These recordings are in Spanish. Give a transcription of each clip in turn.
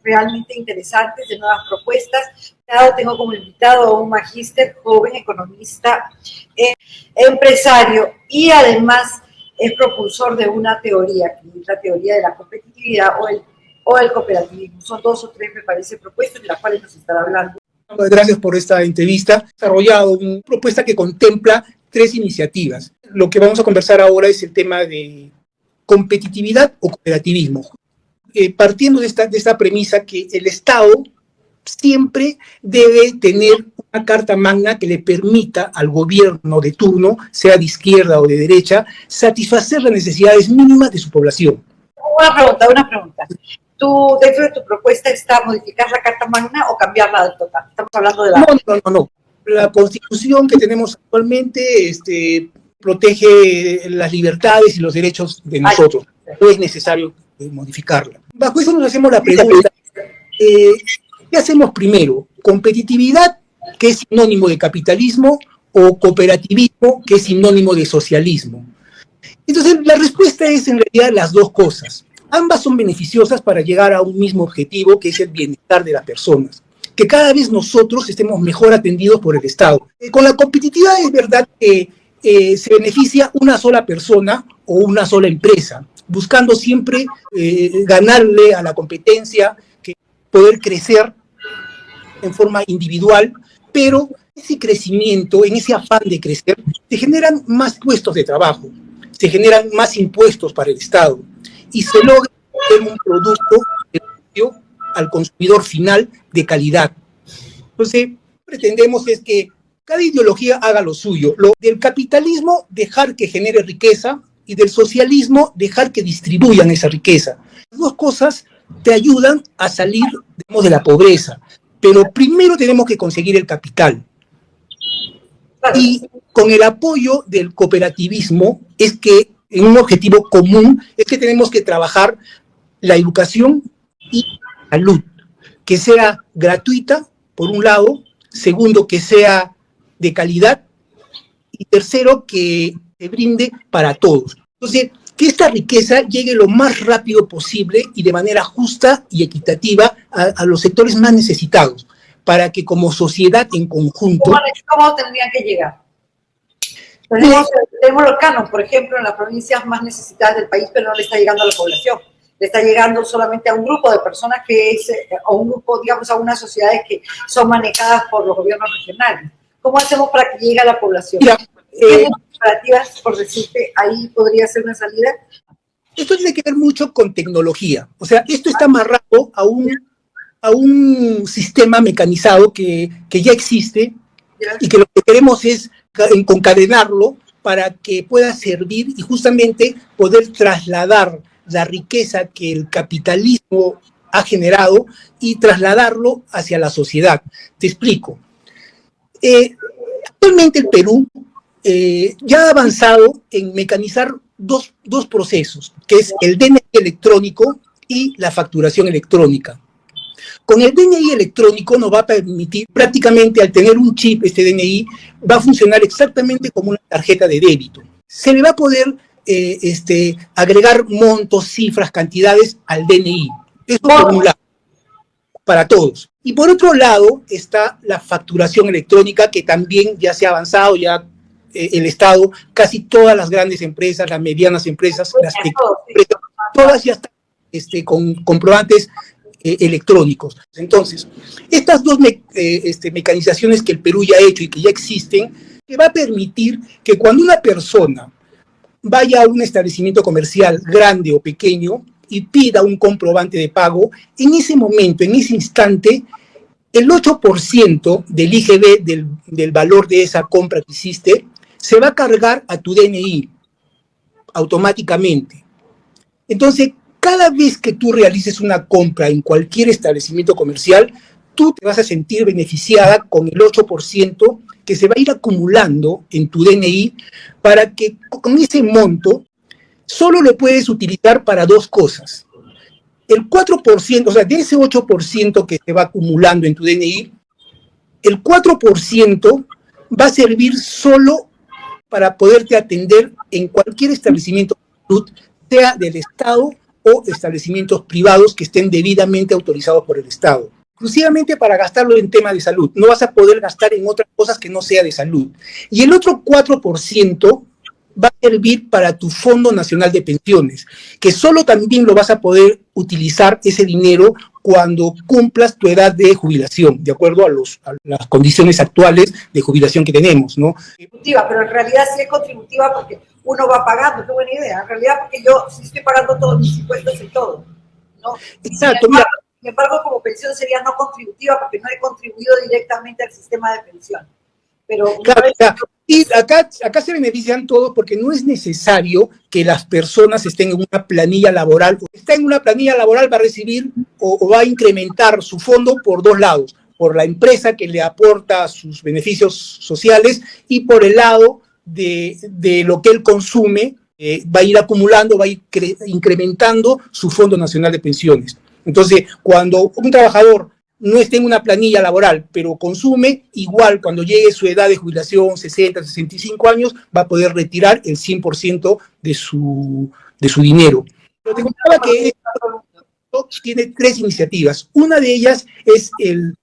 realmente interesantes, de nuevas propuestas. Tengo como invitado a un magíster, joven economista, empresario y además es propulsor de una teoría, que es la teoría de la competitividad o el cooperativismo. Son 2 o 3, me parece, propuestas de las cuales nos estará hablando. Gracias por esta entrevista. He desarrollado una propuesta que contempla 3 iniciativas. Lo que vamos a conversar ahora es el tema de competitividad o cooperativismo. Partiendo de esta premisa que el Estado siempre debe tener una carta magna que le permita al gobierno de turno, sea de izquierda o de derecha, satisfacer las necesidades mínimas de su población. Una pregunta. ¿Tú, dentro de tu propuesta, está modificar la Carta Magna o cambiarla del total? Estamos hablando de la... No. La Constitución que tenemos actualmente protege las libertades y los derechos de nosotros. No es necesario modificarla. Bajo eso nos hacemos la pregunta, ¿qué hacemos primero? ¿Competitividad, que es sinónimo de capitalismo, o cooperativismo, que es sinónimo de socialismo? Entonces, la respuesta es en realidad las 2 cosas. Ambas son beneficiosas para llegar a un mismo objetivo, que es el bienestar de las personas. Que cada vez nosotros estemos mejor atendidos por el Estado. Con la competitividad es verdad que se beneficia una sola persona o una sola empresa, buscando siempre ganarle a la competencia, que poder crecer en forma individual, pero ese crecimiento, en ese afán de crecer, se generan más puestos de trabajo, se generan más impuestos para el Estado y se logra tener un producto al consumidor final de calidad. Entonces, lo que pretendemos es que cada ideología haga lo suyo. Lo del capitalismo, dejar que genere riqueza, y del socialismo, dejar que distribuyan esa riqueza. Las 2 cosas te ayudan a salir, digamos, de la pobreza, pero primero tenemos que conseguir el capital. Y con el apoyo del cooperativismo es que, en un objetivo común, es que tenemos que trabajar la educación y la salud, que sea gratuita, por un lado, segundo, que sea de calidad, y tercero, que se brinde para todos. Entonces, que esta riqueza llegue lo más rápido posible y de manera justa y equitativa a los sectores más necesitados, para que como sociedad en conjunto... ¿Cómo tendrían que llegar? Tenemos los canos, por ejemplo, en las provincias más necesitadas del país, pero no le está llegando a la población. Le está llegando solamente a un grupo de personas que es, o un grupo, digamos, a unas sociedades que son manejadas por los gobiernos regionales. ¿Cómo hacemos para que llegue a la población? Mira, operativas, por decirte, ahí podría ser una salida. Esto tiene que ver mucho con tecnología. O sea, esto está amarrado a un sistema mecanizado que ya existe y que lo que queremos es concadenarlo para que pueda servir y justamente poder trasladar la riqueza que el capitalismo ha generado y trasladarlo hacia la sociedad. Te explico. Actualmente el Perú ya ha avanzado en mecanizar dos procesos, que es el DNI electrónico y la facturación electrónica. Con el DNI electrónico nos va a permitir, prácticamente al tener un chip, este DNI, va a funcionar exactamente como una tarjeta de débito. Se le va a poder agregar montos, cifras, cantidades al DNI. Eso por un lado, para todos. Y por otro lado está la facturación electrónica, que también ya se ha avanzado, ya el Estado, casi todas las grandes empresas, las medianas empresas, las pequeñas empresas, todas ya están con comprobantes electrónicos. Entonces, estas dos mecanizaciones que el Perú ya ha hecho y que ya existen, que va a permitir que cuando una persona vaya a un establecimiento comercial grande o pequeño y pida un comprobante de pago, en ese momento, en ese instante, el 8% del IGB, del valor de esa compra que hiciste, se va a cargar a tu DNI automáticamente. Entonces, cada vez que tú realices una compra en cualquier establecimiento comercial, tú te vas a sentir beneficiada con el 8% que se va a ir acumulando en tu DNI para que con ese monto solo lo puedes utilizar para dos cosas. El 4%, o sea, de ese 8% que se va acumulando en tu DNI, el 4% va a servir solo para poderte atender en cualquier establecimiento de salud, sea del Estado o establecimientos privados que estén debidamente autorizados por el Estado. Exclusivamente para gastarlo en tema de salud. No vas a poder gastar en otras cosas que no sea de salud. Y el otro 4% va a servir para tu Fondo Nacional de Pensiones, que solo también lo vas a poder utilizar ese dinero cuando cumplas tu edad de jubilación, de acuerdo a las condiciones actuales de jubilación que tenemos, ¿no? Contributiva, pero en realidad sí es contributiva porque uno va pagando, qué buena idea. En realidad porque yo sí estoy pagando todos mis impuestos y todo, ¿no? Exacto, mira. Sin embargo, como pensión sería no contributiva porque no he contribuido directamente al sistema de pensión. Pero claro, y acá se benefician todos porque no es necesario que las personas estén en una planilla laboral. Está en una planilla laboral, va a recibir o va a incrementar su fondo por dos lados, por la empresa que le aporta sus beneficios sociales y por el lado de lo que él consume, va a ir acumulando, va a ir incrementando su Fondo Nacional de Pensiones. Entonces, cuando un trabajador no esté en una planilla laboral, pero consume, igual cuando llegue su edad de jubilación, 60, 65 años, va a poder retirar el 100% de su dinero. Pero te contaba que esto tiene tres iniciativas. Una de ellas es el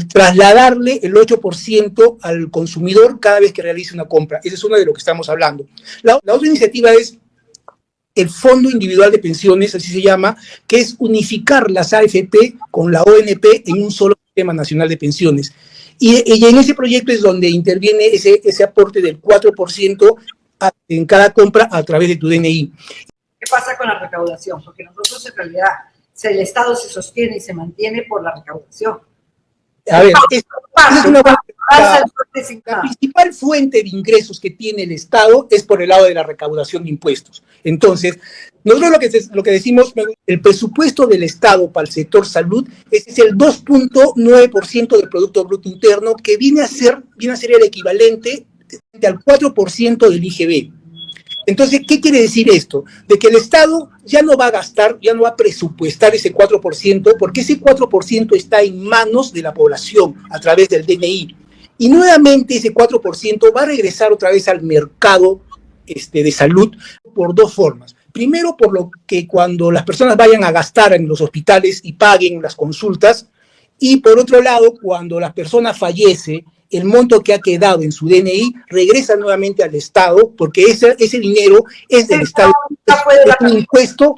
trasladarle el 8% al consumidor cada vez que realice una compra. Esa es una de lo que estamos hablando. La otra iniciativa es el Fondo Individual de Pensiones, así se llama, que es unificar las AFP con la ONP en un solo sistema nacional de pensiones. Y en ese proyecto es donde interviene ese aporte del 4% en cada compra a través de tu DNI. ¿Qué pasa con la recaudación? Porque nosotros en realidad, el Estado se sostiene y se mantiene por la recaudación. A ver, esa es una la principal fuente de ingresos que tiene el Estado es por el lado de la recaudación de impuestos. Entonces, nosotros lo que decimos, el presupuesto del Estado para el sector salud es el 2.9% del Producto Bruto Interno, que viene a ser el equivalente al 4% del IGB. Entonces, ¿qué quiere decir esto? De que el Estado ya no va a gastar, ya no va a presupuestar ese 4%, porque ese 4% está en manos de la población a través del DNI. Y nuevamente ese 4% va a regresar otra vez al mercado de salud por dos formas. Primero, por lo que cuando las personas vayan a gastar en los hospitales y paguen las consultas, y por otro lado, cuando la persona fallece, el monto que ha quedado en su DNI regresa nuevamente al Estado, porque ese dinero es del Estado, es un impuesto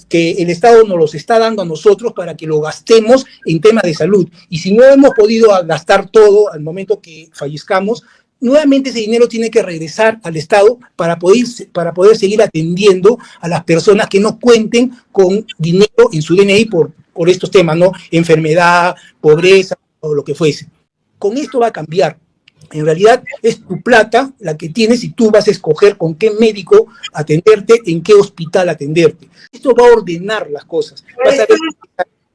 que el Estado nos los está dando a nosotros para que lo gastemos en temas de salud. Y si no hemos podido gastar todo al momento que fallezcamos, nuevamente ese dinero tiene que regresar al Estado para poder seguir atendiendo a las personas que no cuenten con dinero en su DNI por estos temas, ¿no? Enfermedad, pobreza o lo que fuese. Con esto va a cambiar. En realidad es tu plata la que tienes y tú vas a escoger con qué médico atenderte, en qué hospital atenderte. Esto va a ordenar las cosas. Vas a ver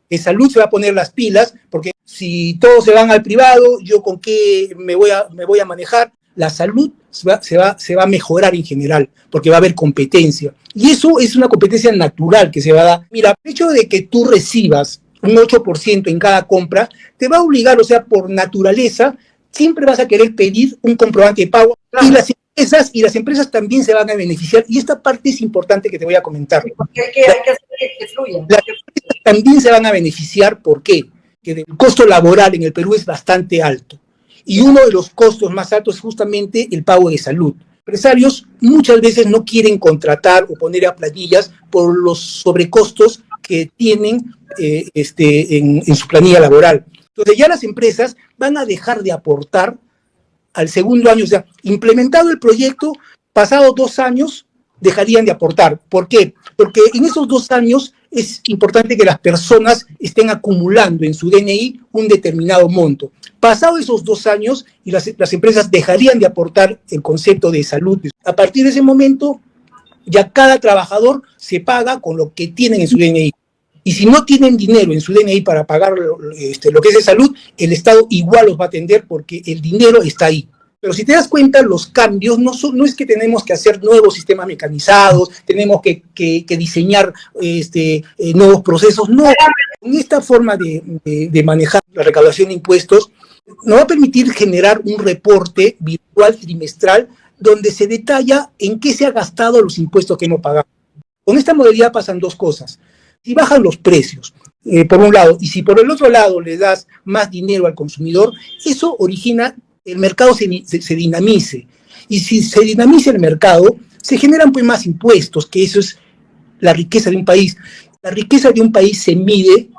que salud se va a poner las pilas, porque si todos se van al privado, ¿yo con qué me voy a manejar? La salud se va a mejorar en general, porque va a haber competencia. Y eso es una competencia natural que se va a dar. Mira, el hecho de que tú recibas un 8% en cada compra, te va a obligar, o sea, por naturaleza, siempre vas a querer pedir un comprobante de pago. Claro. Y las empresas también se van a beneficiar. Y esta parte es importante que te voy a comentar. Sí, porque hay que hacer que fluya. Las empresas también se van a beneficiar. ¿Por qué? Que el costo laboral en el Perú es bastante alto. Y uno de los costos más altos es justamente el pago de salud. Empresarios muchas veces no quieren contratar o poner a planillas por los sobrecostos que tienen en su planilla laboral. Entonces ya las empresas van a dejar de aportar al segundo año, o sea, implementado el proyecto, pasados 2 años, dejarían de aportar. ¿Por qué? Porque en esos 2 años es importante que las personas estén acumulando en su DNI un determinado monto. Pasados esos 2 años, y las empresas dejarían de aportar el concepto de salud. A partir de ese momento, ya cada trabajador se paga con lo que tienen en su DNI. Y si no tienen dinero en su DNI para pagar lo que es de salud, el Estado igual los va a atender porque el dinero está ahí. Pero si te das cuenta, los cambios no es que tenemos que hacer nuevos sistemas mecanizados, tenemos que diseñar nuevos procesos. No, en esta forma de manejar la recaudación de impuestos nos va a permitir generar un reporte virtual trimestral donde se detalla en qué se ha gastado los impuestos que hemos pagado. Con esta modalidad pasan dos cosas. Si bajan los precios, por un lado, y si por el otro lado le das más dinero al consumidor, eso origina el mercado se dinamice. Y si se dinamiza el mercado, se generan pues más impuestos, que eso es la riqueza de un país. La riqueza de un país se mide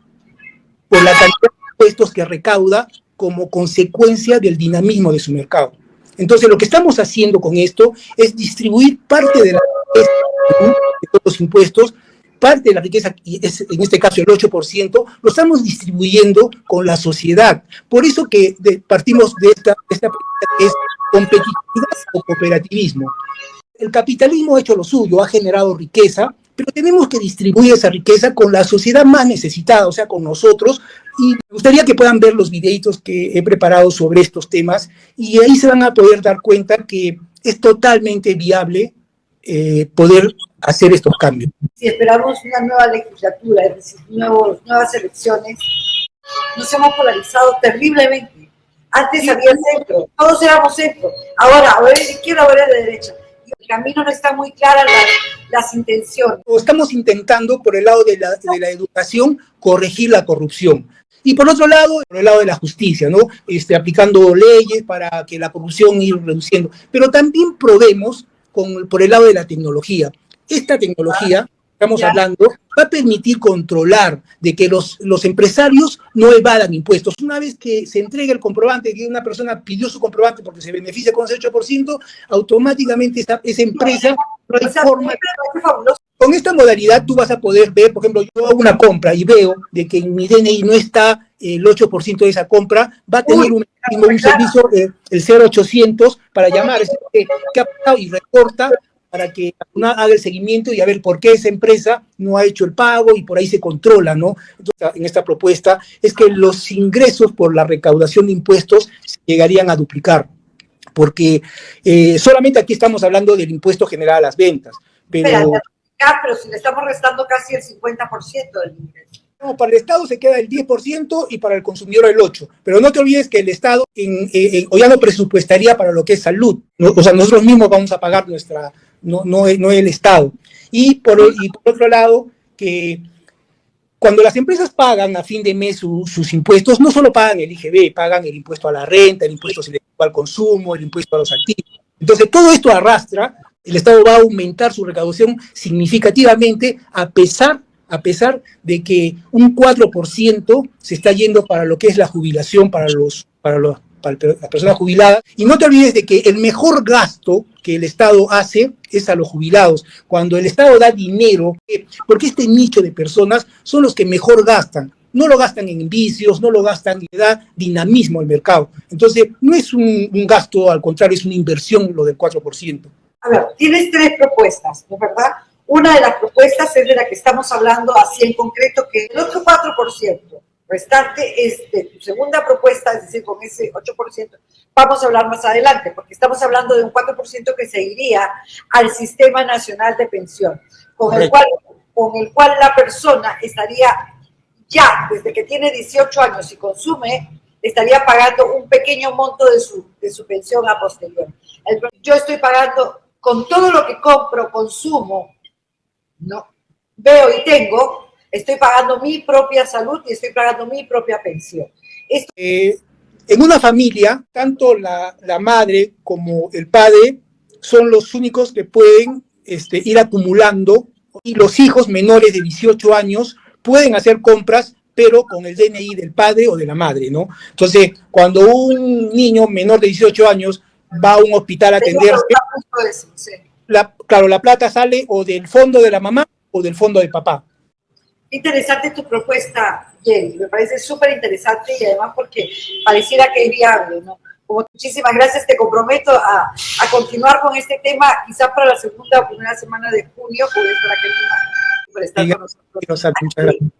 por la cantidad de impuestos que recauda como consecuencia del dinamismo de su mercado. Entonces, lo que estamos haciendo con esto es distribuir parte de la riqueza de todos los impuestos, parte de la riqueza, y es, en este caso el 8%, lo estamos distribuyendo con la sociedad. Por eso que partimos de esta pregunta que es competitividad o cooperativismo. El capitalismo ha hecho lo suyo, ha generado riqueza, pero tenemos que distribuir esa riqueza con la sociedad más necesitada, o sea, con nosotros, y me gustaría que puedan ver los videitos que he preparado sobre estos temas, y ahí se van a poder dar cuenta que es totalmente viable poder hacer estos cambios. Si esperamos una nueva legislatura, es decir, nuevas elecciones, nos hemos polarizado terriblemente. Antes había el centro, todos éramos centro, ahora o eres de izquierda o eres de derecha. El camino no está muy clara, las intenciones. Estamos intentando, por el lado de la educación, corregir la corrupción. Y por otro lado, por el lado de la justicia, ¿no? Aplicando leyes para que la corrupción ir reduciendo. Pero también probemos por el lado de la tecnología. Esta tecnología, estamos hablando, va a permitir controlar de que los empresarios no evadan impuestos. Una vez que se entregue el comprobante, que una persona pidió su comprobante porque se beneficia con ese 8%, automáticamente esa empresa no hay forma. Con esta modalidad tú vas a poder ver, por ejemplo, yo hago una compra y veo de que en mi DNI no está el 8% de esa compra, va a tener un servicio, el 0800, para llamar, que ha pasado y reporta, para que una haga el seguimiento y a ver por qué esa empresa no ha hecho el pago y por ahí se controla, ¿no? Entonces, en esta propuesta es que los ingresos por la recaudación de impuestos llegarían a duplicar, porque solamente aquí estamos hablando del impuesto general a las ventas, pero si le estamos restando casi el 50% del ingreso. No, para el Estado se queda el 10% y para el consumidor el 8%. Pero no te olvides que el Estado o ya no presupuestaría para lo que es salud, ¿no? O sea, nosotros mismos vamos a pagar no el Estado. Y por otro lado, que cuando las empresas pagan a fin de mes sus impuestos, no solo pagan el IGB, pagan el impuesto a la renta, el impuesto selectivo al consumo, el impuesto a los activos. Entonces, todo esto arrastra, el Estado va a aumentar su recaudación significativamente a pesar de que un 4% se está yendo para lo que es la jubilación para las personas jubiladas. Y no te olvides de que el mejor gasto que el Estado hace es a los jubilados. Cuando el Estado da dinero, porque este nicho de personas son los que mejor gastan. No lo gastan en vicios, no lo gastan, le da dinamismo al mercado. Entonces, no es un gasto, al contrario, es una inversión lo del 4%. A ver, tienes 3 propuestas, ¿no es verdad? Una de las propuestas es de la que estamos hablando así en concreto, que el otro 4% restante es de tu segunda propuesta, es decir, con ese 8%, vamos a hablar más adelante, porque estamos hablando de un 4% que se iría al Sistema Nacional de Pensión, con el cual la persona estaría ya, desde que tiene 18 años y consume, estaría pagando un pequeño monto de su pensión a posterior. Yo estoy pagando, con todo lo que compro, consumo, no veo y tengo, estoy pagando mi propia salud y estoy pagando mi propia pensión. En una familia, tanto la madre como el padre son los únicos que pueden ir acumulando, y los hijos menores de 18 años pueden hacer compras, pero con el DNI del padre o de la madre, ¿no? Entonces, cuando un niño menor de 18 años va a un hospital a atenderse, claro, la plata sale o del fondo de la mamá o del fondo del papá. Interesante tu propuesta, Jenny, me parece súper interesante y además porque pareciera que es viable, ¿no? Como muchísimas gracias, te comprometo a continuar con este tema, quizás para la segunda o primera semana de junio, por estar con nosotros. Muchas gracias.